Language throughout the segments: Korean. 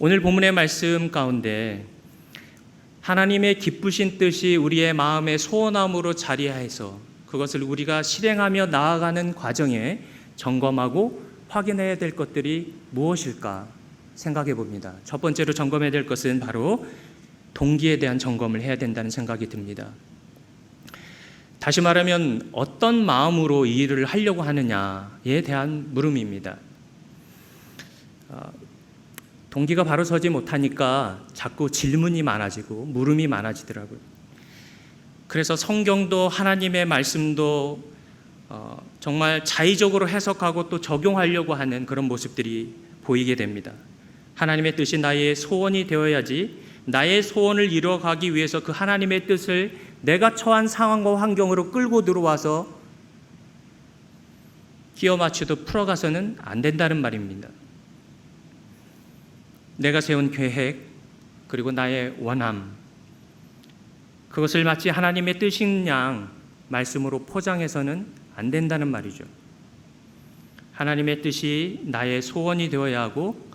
오늘 본문의 말씀 가운데 하나님의 기쁘신 뜻이 우리의 마음의 소원함으로 자리하여서 그것을 우리가 실행하며 나아가는 과정에 점검하고 확인해야 될 것들이 무엇일까 생각해 봅니다. 첫 번째로 점검해야 될 것은 바로 동기에 대한 점검을 해야 된다는 생각이 듭니다. 다시 말하면 어떤 마음으로 이 일을 하려고 하느냐에 대한 물음입니다. 동기가 바로 서지 못하니까 자꾸 질문이 많아지고 물음이 많아지더라고요. 그래서 성경도 하나님의 말씀도 정말 자의적으로 해석하고 또 적용하려고 하는 그런 모습들이 보이게 됩니다. 하나님의 뜻이 나의 소원이 되어야지 나의 소원을 이루어가기 위해서 그 하나님의 뜻을 내가 처한 상황과 환경으로 끌고 들어와서 끼워 맞추듯 풀어가서는 안 된다는 말입니다. 내가 세운 계획 그리고 나의 원함 그것을 마치 하나님의 뜻인 양 말씀으로 포장해서는 안 된다는 말이죠. 하나님의 뜻이 나의 소원이 되어야 하고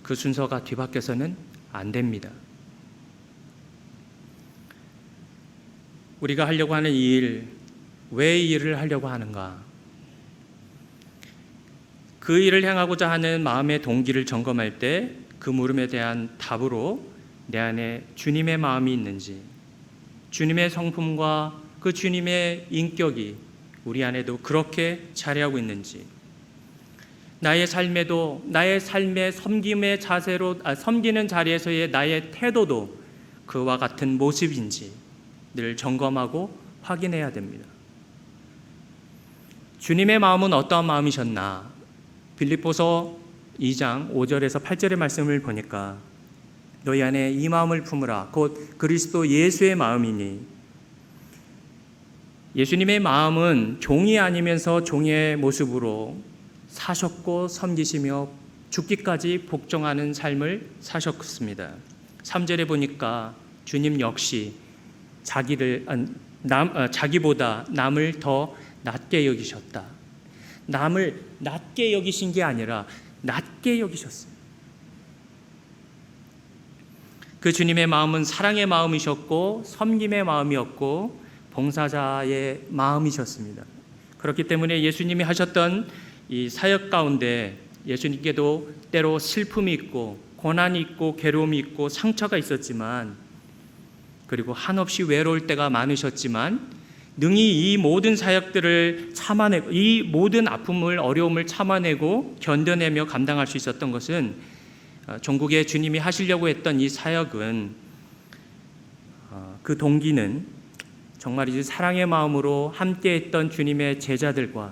그 순서가 뒤바뀌어서는 안 됩니다. 우리가 하려고 하는 이 일, 왜 이 일을 하려고 하는가? 그 일을 행하고자 하는 마음의 동기를 점검할 때 그 물음에 대한 답으로 내 안에 주님의 마음이 있는지, 주님의 성품과 그 주님의 인격이 우리 안에도 그렇게 자리하고 있는지, 나의 삶에도 나의 삶의 섬김의 자세로 섬기는 자리에서의 나의 태도도 그와 같은 모습인지 늘 점검하고 확인해야 됩니다. 주님의 마음은 어떠한 마음이셨나? 빌립보서 2장 5절에서 8절의 말씀을 보니까 너희 안에 이 마음을 품으라 곧 그리스도 예수의 마음이니, 예수님의 마음은 종이 아니면서 종의 모습으로 사셨고 섬기시며 죽기까지 복종하는 삶을 사셨습니다. 3절에 보니까 주님 역시 자기보다 남을 더 낮게 여기셨다. 남을 낮게 여기신 게 아니라 낮게 여기셨어요. 그 주님의 마음은 사랑의 마음이셨고 섬김의 마음이었고 봉사자의 마음이셨습니다. 그렇기 때문에 예수님이 하셨던 이 사역 가운데 예수님께도 때로 슬픔이 있고 고난이 있고 괴로움이 있고 상처가 있었지만, 그리고 한없이 외로울 때가 많으셨지만 능히 이 모든 사역들을 참아내고 이 모든 아픔을 어려움을 참아내고 견뎌내며 감당할 수 있었던 것은 종국에 주님이 하시려고 했던 이 사역은 그 동기는 정말 이제 사랑의 마음으로 함께했던 주님의 제자들과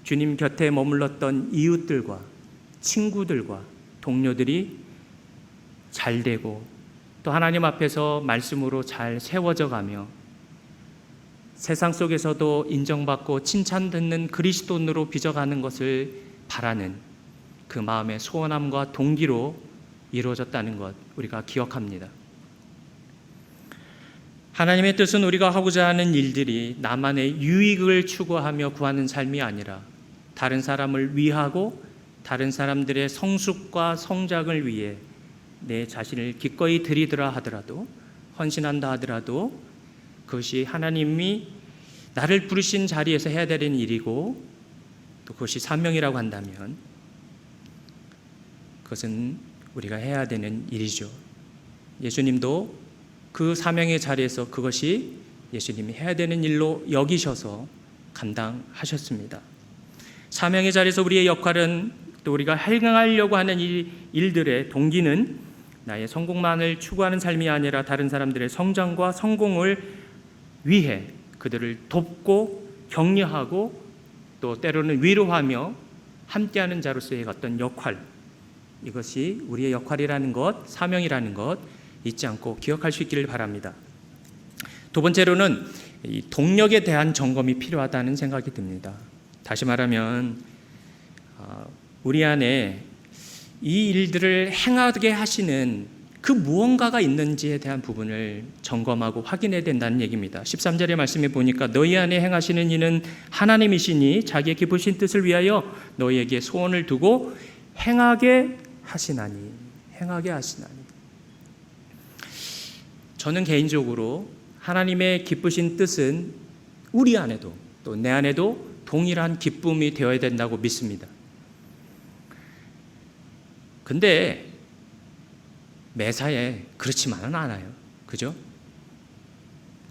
주님 곁에 머물렀던 이웃들과 친구들과 동료들이 잘 되고 또 하나님 앞에서 말씀으로 잘 세워져 가며 세상 속에서도 인정받고 칭찬듣는 그리스도인으로 빚어가는 것을 바라는 그 마음의 소원함과 동기로 이루어졌다는 것 우리가 기억합니다. 하나님의 뜻은 우리가 하고자 하는 일들이 나만의 유익을 추구하며 구하는 삶이 아니라 다른 사람을 위하고 다른 사람들의 성숙과 성장을 위해 내 자신을 기꺼이 드리더라 하더라도, 헌신한다 하더라도 그것이 하나님이 나를 부르신 자리에서 해야 되는 일이고 또 그것이 사명이라고 한다면 그것은 우리가 해야 되는 일이죠. 예수님도 그 사명의 자리에서 그것이 예수님이 해야 되는 일로 여기셔서 감당하셨습니다. 사명의 자리에서 우리의 역할은 또 우리가 행하려고 하는 일들의 동기는 나의 성공만을 추구하는 삶이 아니라 다른 사람들의 성장과 성공을 위해 그들을 돕고 격려하고 또 때로는 위로하며 함께하는 자로서의 어떤 역할, 이것이 우리의 역할이라는 것, 사명이라는 것 잊지 않고 기억할 수 있기를 바랍니다. 두 번째로는 이 동력에 대한 점검이 필요하다는 생각이 듭니다. 다시 말하면 우리 안에 이 일들을 행하게 하시는 그 무언가가 있는지에 대한 부분을 점검하고 확인해야 된다는 얘기입니다. 13절의 말씀에 보니까 너희 안에 행하시는 이는 하나님이시니 자기의 기쁘신 뜻을 위하여 너희에게 소원을 두고 행하게 하시나니, 행하게 하시나니. 저는 개인적으로 하나님의 기쁘신 뜻은 우리 안에도 또 내 안에도 동일한 기쁨이 되어야 된다고 믿습니다. 근데 매사에 그렇지만은 않아요. 그죠?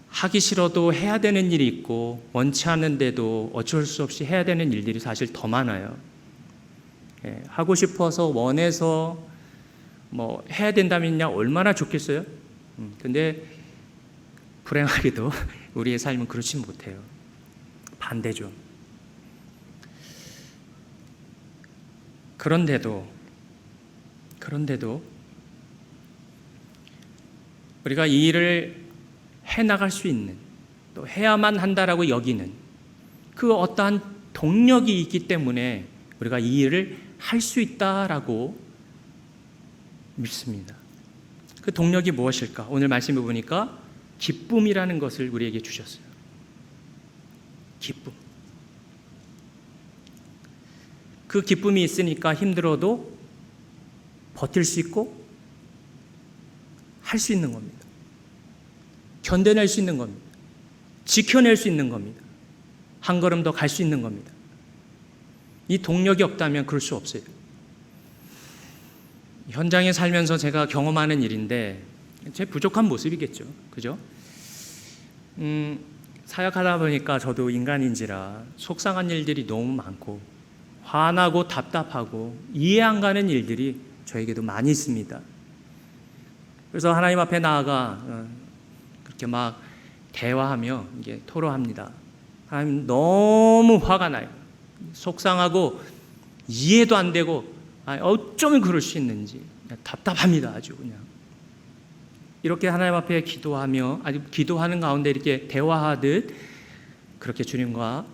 하기 싫어도 해야 되는 일이 있고 원치 않는데도 어쩔 수 없이 해야 되는 일들이 사실 더 많아요. 하고 싶어서 원해서 뭐 해야 된다면야 얼마나 좋겠어요? 근데 불행하게도 우리의 삶은 그렇지 못해요. 반대죠. 그런데도 우리가 이 일을 해나갈 수 있는, 또 해야만 한다라고 여기는 그 어떠한 동력이 있기 때문에 우리가 이 일을 할 수 있다라고 믿습니다. 그 동력이 무엇일까? 오늘 말씀해 보니까 기쁨이라는 것을 우리에게 주셨어요. 기쁨. 그 기쁨이 있으니까 힘들어도 버틸 수 있고 할 수 있는 겁니다. 견뎌낼 수 있는 겁니다. 지켜낼 수 있는 겁니다. 한 걸음 더 갈 수 있는 겁니다. 이 동력이 없다면 그럴 수 없어요. 현장에 살면서 제가 경험하는 일인데 제 부족한 모습이겠죠. 그죠? 사역하다 보니까 저도 인간인지라 속상한 일들이 너무 많고 화나고 답답하고 이해 안 가는 일들이 저에게도 많이 있습니다. 그래서 하나님 앞에 나아가 그렇게 막 대화하며 이게 토로합니다. 하나님 너무 화가 나요. 속상하고 이해도 안 되고 어쩌면 그럴 수 있는지 답답합니다. 아주 그냥 이렇게 하나님 앞에 기도하며 기도하는 가운데 이렇게 대화하듯 그렇게 주님과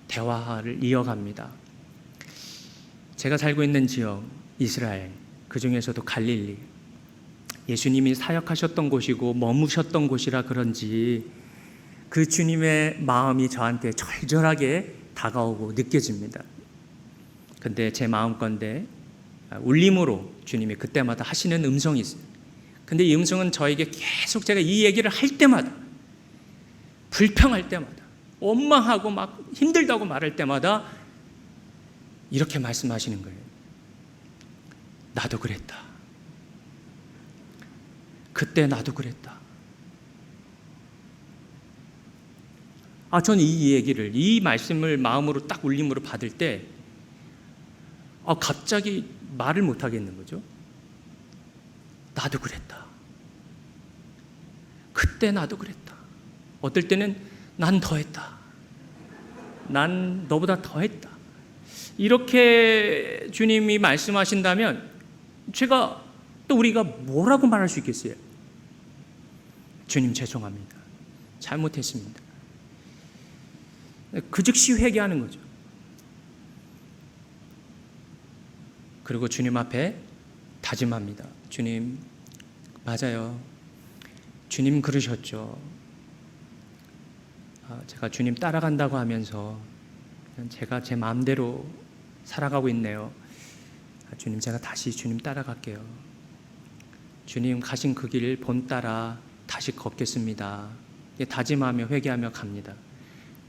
대화를 이어갑니다. 제가 살고 있는 지역 이스라엘, 그 중에서도 갈릴리, 예수님이 사역하셨던 곳이고 머무셨던 곳이라 그런지 그 주님의 마음이 저한테 절절하게 다가오고 느껴집니다. 근데 제 마음건데 울림으로 주님이 그때마다 하시는 음성이 있어요. 근데 이 음성은 저에게 계속 제가 이 얘기를 할 때마다, 불평할 때마다, 원망하고 막 힘들다고 말할 때마다 이렇게 말씀하시는 거예요. 나도 그랬다. 그때 나도 그랬다. 저는 이 얘기를, 이 말씀을 마음으로 딱 울림으로 받을 때 갑자기 말을 못 하겠는 거죠. 나도 그랬다. 그때 나도 그랬다. 어떨 때는 난 더했다. 난 너보다 더했다. 이렇게 주님이 말씀하신다면 제가 또 우리가 뭐라고 말할 수 있겠어요? 주님 죄송합니다. 잘못했습니다. 그 즉시 회개하는 거죠. 그리고 주님 앞에 다짐합니다. 주님, 맞아요. 주님 그러셨죠. 제가 주님 따라간다고 하면서 제가 제 마음대로 살아가고 있네요. 주님, 제가 다시 주님 따라갈게요. 주님 가신 그 길 본따라 다시 걷겠습니다. 다짐하며 회개하며 갑니다.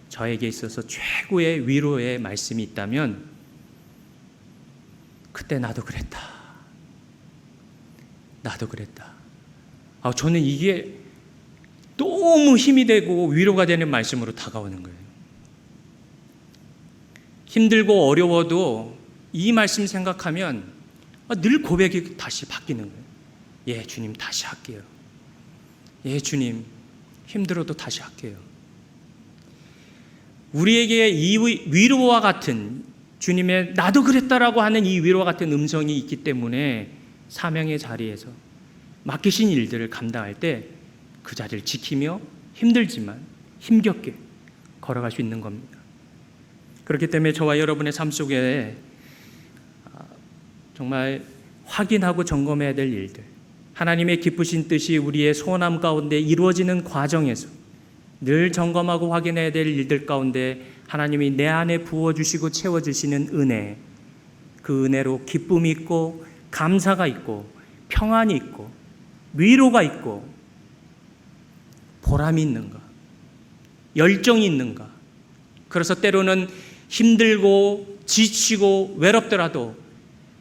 저에게 있어서 최고의 위로의 말씀이 있다면 그때 나도 그랬다. 나도 그랬다. 저는 이게 너무 힘이 되고 위로가 되는 말씀으로 다가오는 거예요. 힘들고 어려워도 이 말씀 생각하면 늘 고백이 다시 바뀌는 거예요. 예, 주님 다시 할게요. 예, 주님 힘들어도 다시 할게요. 우리에게 이 위로와 같은 주님의 나도 그랬다라고 하는 이 위로와 같은 음성이 있기 때문에 사명의 자리에서 맡기신 일들을 감당할 때 그 자리를 지키며 힘들지만 힘겹게 걸어갈 수 있는 겁니다. 그렇기 때문에 저와 여러분의 삶 속에 정말 확인하고 점검해야 될 일들, 하나님의 기쁘신 뜻이 우리의 소원함 가운데 이루어지는 과정에서 늘 점검하고 확인해야 될 일들 가운데 하나님이 내 안에 부어주시고 채워주시는 은혜, 그 은혜로 기쁨이 있고 감사가 있고 평안이 있고 위로가 있고 보람이 있는가? 열정이 있는가? 그래서 때로는 힘들고 지치고 외롭더라도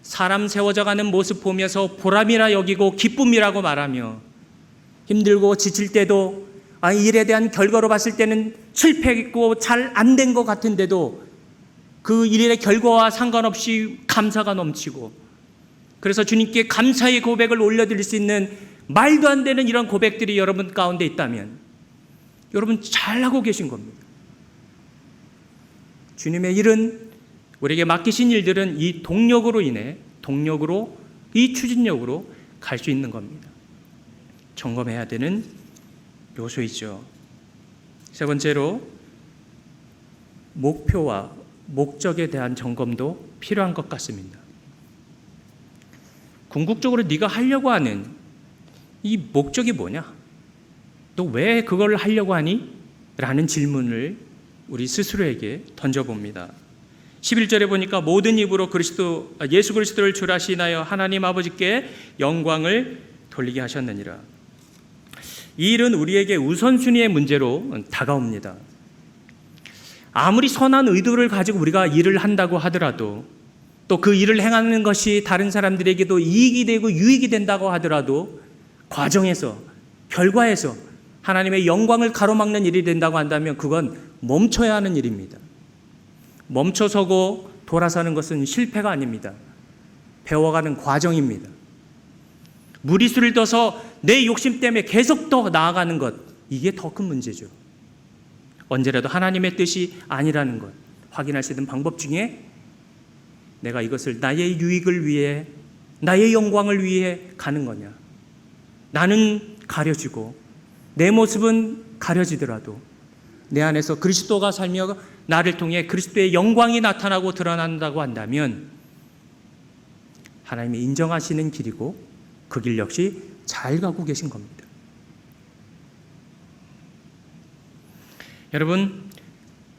사람 세워져 가는 모습 보면서 보람이라 여기고 기쁨이라고 말하며, 힘들고 지칠 때도 일에 대한 결과로 봤을 때는 실패했고 잘 안 된 것 같은데도 그 일의 결과와 상관없이 감사가 넘치고, 그래서 주님께 감사의 고백을 올려드릴 수 있는 말도 안 되는 이런 고백들이 여러분 가운데 있다면 여러분 잘하고 계신 겁니다. 주님의 일은, 우리에게 맡기신 일들은 이 동력으로 인해, 이 추진력으로 갈 수 있는 겁니다. 점검해야 되는 요소이죠. 세 번째로, 목표와 목적에 대한 점검도 필요한 것 같습니다. 궁극적으로 네가 하려고 하는 이 목적이 뭐냐? 또 왜 그걸 하려고 하니? 라는 질문을 우리 스스로에게 던져봅니다. 11절에 보니까 모든 입으로 예수 그리스도를 주라시나여 하나님 아버지께 영광을 돌리게 하셨느니라. 이 일은 우리에게 우선순위의 문제로 다가옵니다. 아무리 선한 의도를 가지고 우리가 일을 한다고 하더라도, 또 그 일을 행하는 것이 다른 사람들에게도 이익이 되고 유익이 된다고 하더라도, 과정에서, 결과에서 하나님의 영광을 가로막는 일이 된다고 한다면 그건 멈춰야 하는 일입니다. 멈춰서고 돌아서는 것은 실패가 아닙니다. 배워가는 과정입니다. 무리수를 둬서 내 욕심 때문에 계속 더 나아가는 것, 이게 더 큰 문제죠. 언제라도 하나님의 뜻이 아니라는 것 확인할 수 있는 방법 중에, 내가 이것을 나의 유익을 위해, 나의 영광을 위해 가는 거냐, 나는 가려지고 내 모습은 가려지더라도 내 안에서 그리스도가 살며 나를 통해 그리스도의 영광이 나타나고 드러난다고 한다면 하나님이 인정하시는 길이고 그 길 역시 잘 가고 계신 겁니다. 여러분,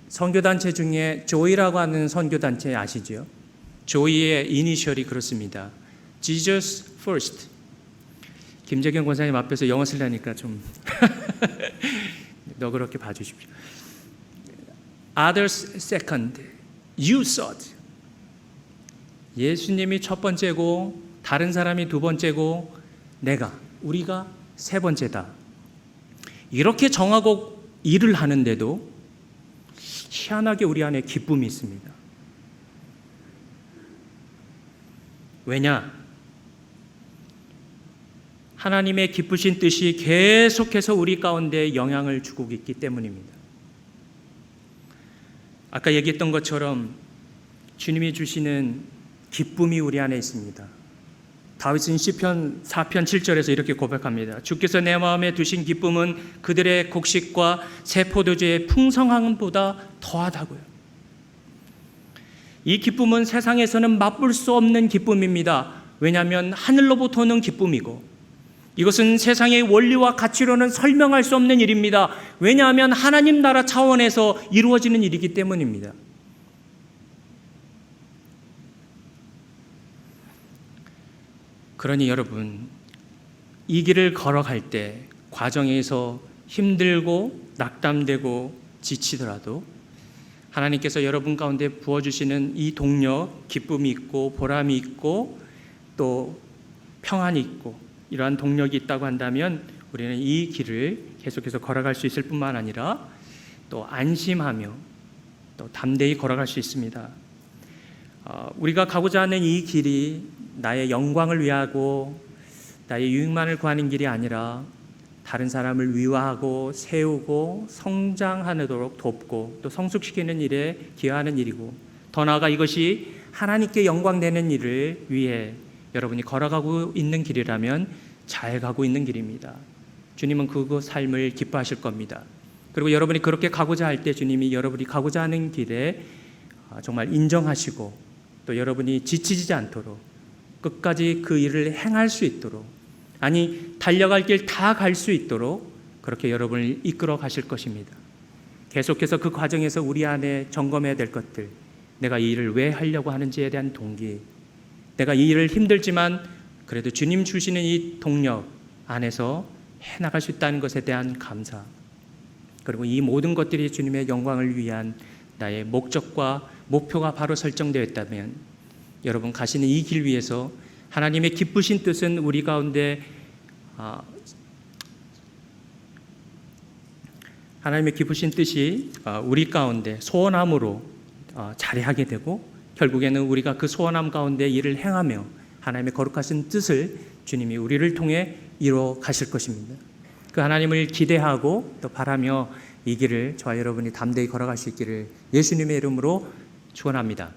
선교단체 중에 조이라고 하는 선교단체 아시죠? 조이의 이니셜이 그렇습니다. Jesus first. 김재경 권사님 앞에서 영어 쓰려니까 좀 너그럽게 봐주십시오. Others second, you third. 예수님이 첫 번째고 다른 사람이 두 번째고 우리가 세 번째다. 이렇게 정하고 일을 하는데도 희한하게 우리 안에 기쁨이 있습니다. 왜냐? 하나님의 기쁘신 뜻이 계속해서 우리 가운데 영향을 주고 있기 때문입니다. 아까 얘기했던 것처럼 주님이 주시는 기쁨이 우리 안에 있습니다. 다윗은 시편 4편 7절에서 이렇게 고백합니다. 주께서 내 마음에 두신 기쁨은 그들의 곡식과 새 포도주의 풍성함보다 더하다고요. 이 기쁨은 세상에서는 맛볼 수 없는 기쁨입니다. 왜냐하면 하늘로부터 오는 기쁨이고, 이것은 세상의 원리와 가치로는 설명할 수 없는 일입니다. 왜냐하면 하나님 나라 차원에서 이루어지는 일이기 때문입니다. 그러니 여러분, 이 길을 걸어갈 때 과정에서 힘들고 낙담되고 지치더라도 하나님께서 여러분 가운데 부어주시는 이 동력, 기쁨이 있고 보람이 있고 또 평안이 있고 이러한 동력이 있다고 한다면 우리는 이 길을 계속해서 걸어갈 수 있을 뿐만 아니라 또 안심하며 또 담대히 걸어갈 수 있습니다. 우리가 가고자 하는 이 길이 나의 영광을 위하고 나의 유익만을 구하는 길이 아니라 다른 사람을 위로하고 세우고 성장하도록 돕고 또 성숙시키는 일에 기여하는 일이고, 더 나아가 이것이 하나님께 영광되는 일을 위해 여러분이 걸어가고 있는 길이라면 잘 가고 있는 길입니다. 주님은 그 삶을 기뻐하실 겁니다. 그리고 여러분이 그렇게 가고자 할 때 주님이 여러분이 가고자 하는 길에 정말 인정하시고 또 여러분이 지치지 않도록 끝까지 그 일을 행할 수 있도록, 아니 달려갈 길 다 갈 수 있도록 그렇게 여러분을 이끌어 가실 것입니다. 계속해서 그 과정에서 우리 안에 점검해야 될 것들, 내가 이 일을 왜 하려고 하는지에 대한 동기, 내가 이 일을 힘들지만 그래도 주님 주시는 이 동력 안에서 해나갈 수 있다는 것에 대한 감사, 그리고 이 모든 것들이 주님의 영광을 위한 나의 목적과 목표가 바로 설정되어 있다면 여러분 가시는 이 길 위에서 하나님의 기쁘신 뜻은 우리 가운데 하나님의 기쁘신 뜻이 우리 가운데 소원함으로 자리하게 되고 결국에는 우리가 그 소원함 가운데 일을 행하며 하나님의 거룩하신 뜻을 주님이 우리를 통해 이루어 가실 것입니다. 그 하나님을 기대하고 또 바라며 이 길을 저와 여러분이 담대히 걸어갈 수 있기를 예수님의 이름으로 축원합니다.